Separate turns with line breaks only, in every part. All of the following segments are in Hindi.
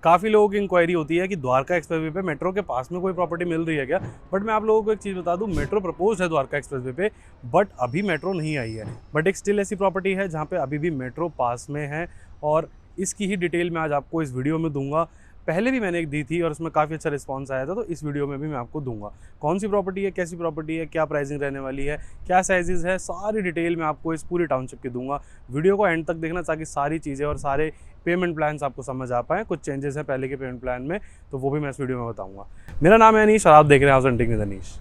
काफ़ी लोगों की इंक्वायरी होती है कि द्वारका एक्सप्रेसवे पे मेट्रो के पास में कोई प्रॉपर्टी मिल रही है क्या। बट मैं आप लोगों को एक चीज़ बता दूं, मेट्रो प्रपोज है द्वारका एक्सप्रेसवे पे, बट अभी मेट्रो नहीं आई है। बट एक स्टिल ऐसी प्रॉपर्टी है जहाँ पे अभी भी मेट्रो पास में है, और इसकी ही डिटेल मैं आज आपको इस वीडियो में दूंगा। पहले भी मैंने एक दी थी और उसमें काफ़ी अच्छा रिस्पॉन्स आया था, तो इस वीडियो में भी मैं आपको दूंगा कौन सी प्रॉपर्टी है, कैसी प्रॉपर्टी है, क्या प्राइसिंग रहने वाली है, क्या साइजेस है, सारी डिटेल मैं आपको इस पूरी टाउनशिप की दूंगा। वीडियो को एंड तक देखना ताकि सारी चीज़ें और सारे पेमेंट प्लान्स आपको समझ आ पाएँ। कुछ चेंजेस हैं पहले के पेमेंट प्लान में, तो वो भी मैं इस वीडियो में बताऊंगा। मेरा नाम है अनीश और आप देख रहे हैं हाउस हंटिंग विद अनीश।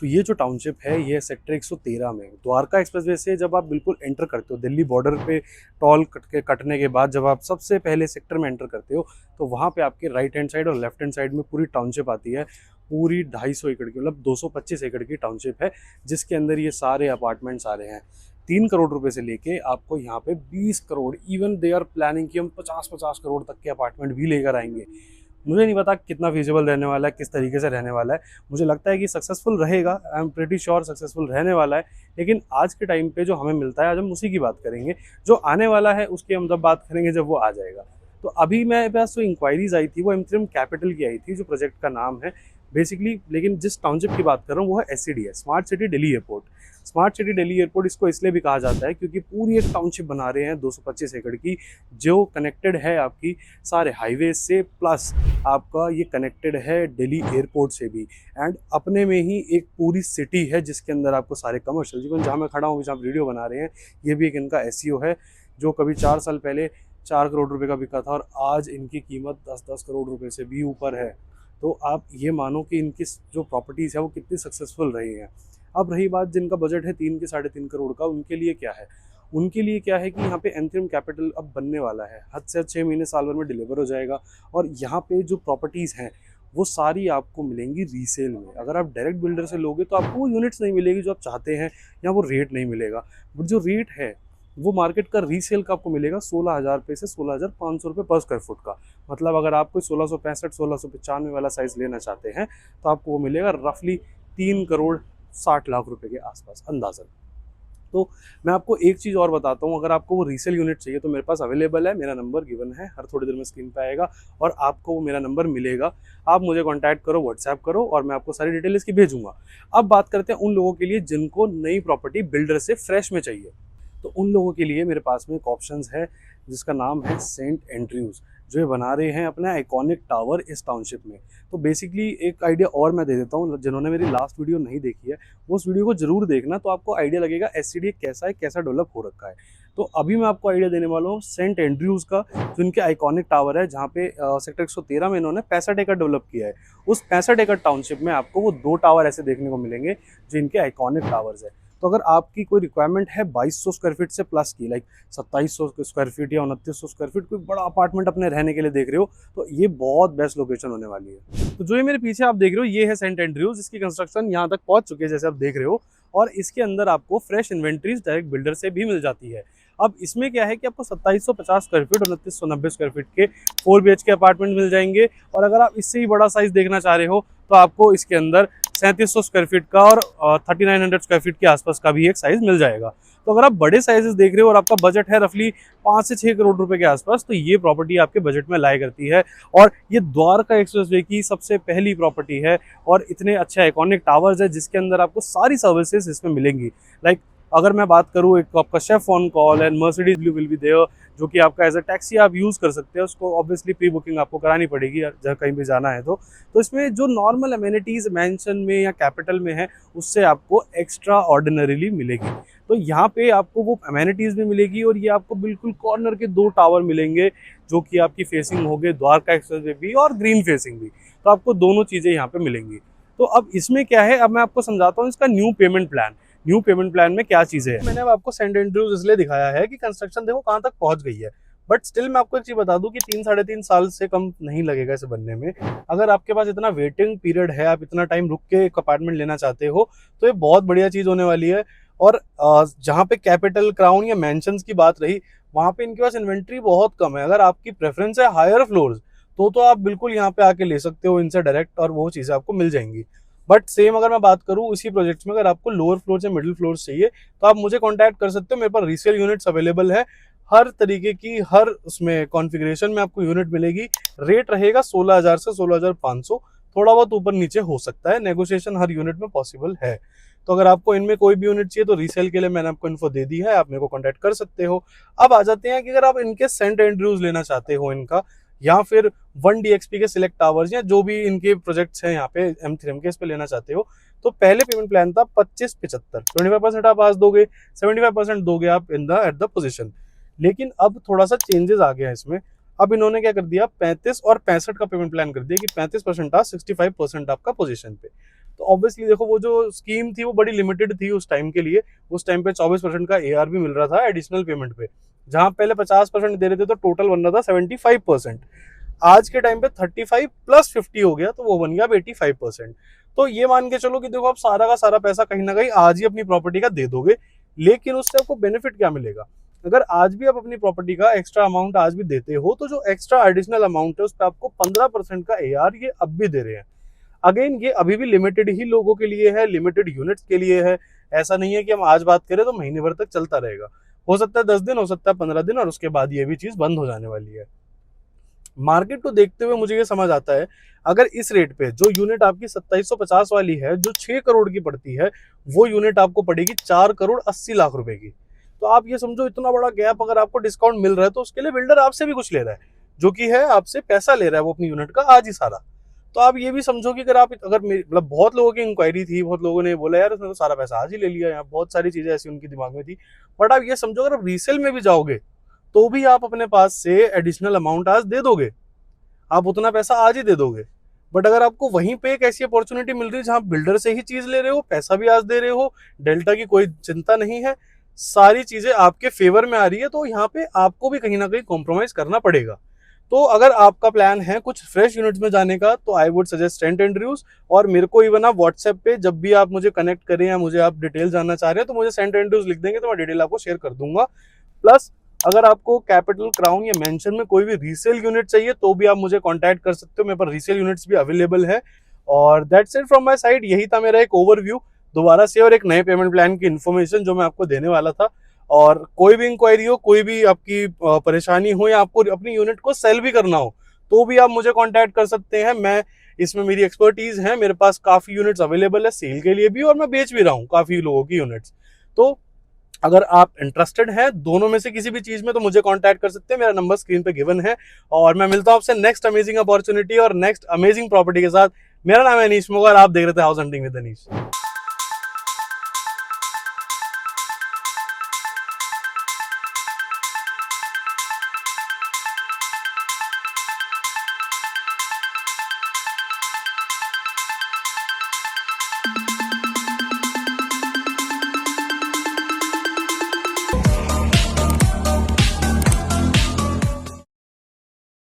तो ये जो टाउनशिप है ये सेक्टर 113 में द्वारका एक्सप्रेसवे से जब आप बिल्कुल एंटर करते हो, दिल्ली बॉर्डर पे टोल कटने के बाद जब आप सबसे पहले सेक्टर में एंटर करते हो, तो वहाँ पे आपके राइट हैंड साइड और लेफ्ट हैंड साइड में पूरी टाउनशिप आती है। पूरी 250 एकड़ की, मतलब 225 एकड़ की टाउनशिप है, जिसके अंदर ये सारे अपार्टमेंट्स आ रहे हैं। 3 करोड़ रुपए से लेके आपको यहाँ पे 20 crore, even they are planning कि हम 50-50 करोड़ तक के अपार्टमेंट भी लेकर आएंगे। मुझे नहीं पता कितना फीजिबल रहने वाला है, किस तरीके से रहने वाला है। मुझे लगता है कि सक्सेसफुल रहेगा, I am pretty sure successful रहने वाला है। लेकिन आज के टाइम पे जो हमें मिलता है, आज हम उसी की बात करेंगे। जो आने वाला है उसकी हम तब बात करेंगे जब वो आ जाएगा। तो अभी मेरे पास जो इंक्वायरीज आई थी वो एमथ्रिम कैपिटल की आई थी, जो प्रोजेक्ट का नाम है बेसिकली। लेकिन जिस टाउनशिप की बात कर रहा हूँ वो है SCD, smart city Delhi airport. Smart city Delhi airport इसको इसलिए भी कहा जाता है क्योंकि पूरी एक टाउनशिप बना रहे हैं 225 एकड़ की, जो कनेक्टेड है आपकी सारे हाईवे से, प्लस आपका ये कनेक्टेड है दिल्ली एयरपोर्ट से भी। एंड अपने में ही एक पूरी सिटी है जिसके अंदर आपको सारे कमर्शियल, जीवन जहाँ मैं खड़ा हूँ, जहाँ वीडियो बना रहे हैं, ये भी एक इनका SEO है, जो कभी 4 साल पहले 4 करोड़ रुपए का बिका था और आज इनकी कीमत 10-10 करोड़ रुपए से भी ऊपर है। तो आप ये मानो कि इनकी जो प्रॉपर्टीज़ है वो कितनी सक्सेसफुल रही हैं। अब रही बात जिनका बजट है 3 के 3.5 करोड़ का, उनके लिए क्या है। उनके लिए क्या है कि यहाँ पे एमथ्रिम कैपिटल अब बनने वाला है, हद से हद 6 महीने साल भर में डिलीवर हो जाएगा। और यहाँ पे जो प्रॉपर्टीज़ हैं वो सारी आपको मिलेंगी रीसेल में। अगर आप डायरेक्ट बिल्डर से लोगे तो आपको वो यूनिट्स नहीं मिलेगी जो आप चाहते हैं, या वो रेट नहीं मिलेगा। बट जो रेट है वो मार्केट का रीसेल का आपको मिलेगा 16,000 रुपये से 16,500 रुपये पर स्क्वायर फुट का। मतलब अगर आप कोई 1665-1695 वाला साइज़ लेना चाहते हैं तो आपको वो मिलेगा रफली 3 करोड़ 60 लाख रुपए के आसपास अंदाज़न। तो मैं आपको एक चीज़ और बताता हूँ, अगर आपको वो रीसेल यूनिट चाहिए तो मेरे पास अवेलेबल है, मेरा नंबर गिवन है, हर थोड़ी देर में स्क्रीन पे आएगा और आपको वो मेरा नंबर मिलेगा। आप मुझे कांटेक्ट करो, व्हाट्सएप करो और मैं आपको सारी डिटेल इसकी भेजूंगा। अब बात करते हैं उन लोगों के लिए जिनको नई प्रॉपर्टी बिल्डर से फ्रेश में चाहिए। तो उन लोगों के लिए मेरे पास में एक ऑप्शंस है जिसका नाम है सेंट एंड्रयूज़, जो ये बना रहे हैं अपना आइकॉनिक टावर इस टाउनशिप में। तो बेसिकली एक आइडिया और मैं दे देता हूँ, जिन्होंने मेरी लास्ट वीडियो नहीं देखी है वो उस वीडियो को जरूर देखना, तो आपको आइडिया लगेगा SCD कैसा है, कैसा डेवलप हो रखा है। तो अभी मैं आपको आइडिया देने वाला हूँ सेंट एंड्रयूज़ का, जो इनके आइकॉनिक टावर है, जहाँ पे सेक्टर 113 में इन्होंने 65 एकड़ डेवलप किया है। उस 65 एकड़ टाउनशिप में आपको वो 2 टावर ऐसे देखने को मिलेंगे जो इनके आइकॉनिक टावर्स है। तो अगर आपकी कोई रिक्वायरमेंट है 2200 स्क्वायर फीट से प्लस की, लाइक 2700 स्क्वायर फीट या 2900 स्क्वायर फीट, कोई बड़ा अपार्टमेंट अपने रहने के लिए देख रहे हो, तो ये बहुत बेस्ट लोकेशन होने वाली है। तो जो ये मेरे पीछे आप देख रहे हो ये है सेंट एंड्रयूज़, इसकी कंस्ट्रक्शन यहाँ तक पहुँच चुकी है जैसे आप देख रहे हो, और इसके अंदर आपको फ्रेश इन्वेंट्रीज डायरेक्ट बिल्डर से भी मिल जाती है। अब इसमें क्या है कि आपको 2750 स्क्वायर फीट और 2990 स्क्वायर फीट के 4 BHK अपार्टमेंट मिल जाएंगे। और अगर आप इससे ही बड़ा साइज देखना चाह रहे हो तो आपको इसके अंदर 3700 स्क्वायर फीट का और 3900 स्क्वायर फीट के आसपास का भी एक साइज मिल जाएगा। तो अगर आप बड़े साइजेस देख रहे हो और आपका बजट है रफली 5 से 6 करोड़ रुपए के आसपास, तो ये प्रॉपर्टी आपके बजट में लाई करती है। और ये द्वारका एक्सप्रेसवे की सबसे पहली प्रॉपर्टी है और इतने अच्छे आइकॉनिक टावर्स है जिसके अंदर आपको सारी सर्विसेज इसमें मिलेंगी। लाइक अगर मैं बात करूँ, एक आपका chef on call and Mercedes will be there, जो कि आपका एज अ टैक्सी आप यूज़ कर सकते हैं। उसको ऑब्वियसली प्री बुकिंग आपको करानी पड़ेगी जहाँ कहीं भी जाना है तो इसमें जो नॉर्मल अमेनिटीज़ मैंशन में या कैपिटल में है उससे आपको एक्स्ट्रा ऑर्डिनरीली मिलेगी। तो यहाँ पे आपको वो अमेनिटीज़ भी मिलेगी और ये आपको बिल्कुल कॉर्नर के 2 टावर मिलेंगे जो कि आपकी फेसिंग होंगे द्वारका एक्सप्रेसवे भी और ग्रीन फेसिंग भी। तो आपको दोनों चीज़ें यहाँ पे मिलेंगी। तो अब इसमें क्या है, अब मैं आपको समझाता हूँ इसका न्यू पेमेंट प्लान में क्या चीज़ें हैं। मैंने अब आपको सेंट एंड्रयूज़ इसलिए दिखाया है कि कंस्ट्रक्शन देखो कहाँ तक पहुँच गई है। बट स्टिल मैं आपको एक चीज बता दूं कि 3 साढ़े 3 साल से कम नहीं लगेगा इसे बनने में। अगर आपके पास इतना वेटिंग पीरियड है, आप इतना टाइम रुक के एक अपार्टमेंट लेना चाहते हो, तो ये बहुत बढ़िया चीज होने वाली है। और जहाँ पे कैपिटल, क्राउन या मैंशंस की बात रही, वहां पे इनके पास इन्वेंट्री बहुत कम है। अगर आपकी प्रेफरेंस है हायर फ्लोर्स, तो आप बिल्कुल यहाँ पे आके ले सकते हो इनसे डायरेक्ट, और वो चीजें आपको मिल जाएंगी। बट सेम अगर मैं बात करूँ इसी प्रोजेक्ट में, अगर आपको लोअर फ्लोर से मिडिल फ्लोर चाहिए, तो आप मुझे कॉन्टैक्ट कर सकते हो। मेरे पास रीसेल यूनिट्स अवेलेबल है, हर तरीके की, हर उसमें कॉन्फ़िगरेशन में आपको यूनिट मिलेगी। रेट रहेगा 16,000 से 16,500, थोड़ा बहुत ऊपर नीचे हो सकता है, नेगोशिएशन हर यूनिट में पॉसिबल है। तो अगर आपको इनमें कोई भी यूनिट चाहिए तो रीसेल के लिए मैंने आपको इन्फो दे दी है, आप मेरे को कॉन्टैक्ट कर सकते हो। अब आ जाते हैं कि अगर आप इनके सेंट एंड्रयूज लेना चाहते हो इनका, या फिर 1DXP के सिलेक्ट टावर्स, या जो भी इनके प्रोजेक्ट्स हैं यहाँ पे M3M के, इस पे लेना चाहते हो, तो पहले पेमेंट प्लान था 25-75, 25% आप आज दोगे, 75% दोगे आप in the at the position. लेकिन अब थोड़ा सा चेंजेस आ गया है इसमें। अब इन्होंने क्या कर दिया, 35 और 65 का पेमेंट प्लान कर दिया कि 35% था, 65% आपका पोजीशन पे। तो ऑब्वियसली देखो, वो जो स्कीम थी वो बड़ी लिमिटेड थी उस टाइम के लिए। उस टाइम पे 24% का AR भी मिल रहा था एडिशनल पेमेंट पे, जहां पहले 50% दे रहे थे, तो टोटल बन रहा था 75%। आज के टाइम पे 35 प्लस 50 हो गया, तो वो बन गया 85%। तो ये मान के चलो कि देखो, आप सारा का सारा पैसा कहीं ना कहीं आज ही अपनी प्रॉपर्टी का दे दोगे। लेकिन उससे आपको बेनिफिट क्या मिलेगा? अगर आज भी आप अपनी प्रॉपर्टी का एक्स्ट्रा अमाउंट आज भी देते हो, तो जो एक्स्ट्रा एडिशनल अमाउंट है उस पर आपको 15% का AR ये अब भी दे रहे हैं। अगेन, ये अभी भी लिमिटेड ही लोगों के लिए है, लिमिटेड यूनिट्स के लिए है। ऐसा नहीं है कि हम आज बात करें तो महीने भर तक चलता रहेगा। हो सकता है 10 दिन, हो सकता है 15 दिन, और उसके बाद ये भी चीज बंद हो जाने वाली है। मार्केट को देखते हुए मुझे ये समझ आता है, अगर इस रेट पे जो यूनिट आपकी 2750 वाली है, जो 6 करोड़ की पड़ती है, वो यूनिट आपको पड़ेगी 4,80,00,000 रुपए की। तो आप ये समझो, इतना बड़ा गैप अगर आपको डिस्काउंट मिल रहा है, तो उसके लिए बिल्डर आपसे भी कुछ ले रहा है, जो कि है आपसे पैसा ले रहा है वो अपनी यूनिट का आज ही सारा। तो आप ये भी समझो कि अगर मतलब बहुत लोगों की इंक्वायरी थी, बहुत लोगों ने बोला यार उसने तो सारा पैसा आज ही ले लिया, यहाँ बहुत सारी चीजें ऐसी उनके दिमाग में थी। बट आप ये समझो, अगर आप रीसेल में भी जाओगे, तो भी आप अपने पास से एडिशनल अमाउंट आज दे दोगे, आप उतना पैसा आज ही दे दोगे। बट अगर आपको वहीं पे एक ऐसी अपॉर्चुनिटी मिल रही है जहां बिल्डर से ही चीज ले रहे हो, पैसा भी आज दे रहे हो, डेल्टा की कोई चिंता नहीं है, सारी चीजें आपके फेवर में आ रही है, तो यहाँ पे आपको भी कहीं ना कहीं कॉम्प्रोमाइज करना पड़ेगा। तो अगर आपका प्लान है कुछ फ्रेश यूनिट्स में जाने का, तो I would suggest Saint Andrews. और मेरे को इवन आप व्हाट्सएप पे जब भी आप मुझे कनेक्ट करें, या मुझे आप डिटेल जानना चाह रहे हैं, तो मुझे सेंट एंड्रयूज लिख देंगे, तो मैं डिटेल आपको शेयर कर दूंगा। प्लस अगर आपको कैपिटल, क्राउन या मेंशन में कोई भी रीसेल यूनिट चाहिए, तो भी आप मुझे कांटेक्ट कर सकते हो, मेरे पास रीसेल यूनिट्स भी अवेलेबल है। और that's it from my side, यही था मेरा एक ओवरव्यू दोबारा से, और एक नए पेमेंट प्लान की इन्फॉर्मेशन जो मैं आपको देने वाला था। और कोई भी इंक्वायरी हो, कोई भी आपकी परेशानी हो, या आपको अपनी यूनिट को सेल भी करना हो, तो भी आप मुझे कांटेक्ट कर सकते हैं। मैं इसमें, मेरी एक्सपर्टीज है, मेरे पास काफी यूनिट्स अवेलेबल है सेल के लिए भी, और मैं बेच भी रहा हूँ काफी लोगों की यूनिट्स। तो अगर आप इंटरेस्टेड हैं दोनों में से किसी भी चीज में, तो मुझे कांटेक्ट कर सकते हैं, मेरा नंबर स्क्रीन पे गिवन है। और मैं मिलता हूं आपसे नेक्स्ट अमेजिंग अपॉर्चुनिटी और नेक्स्ट अमेजिंग प्रॉपर्टी के साथ। मेरा नाम है अनीश मोगा और आप देख रहे थे हाउस हंटिंग विद अनीश।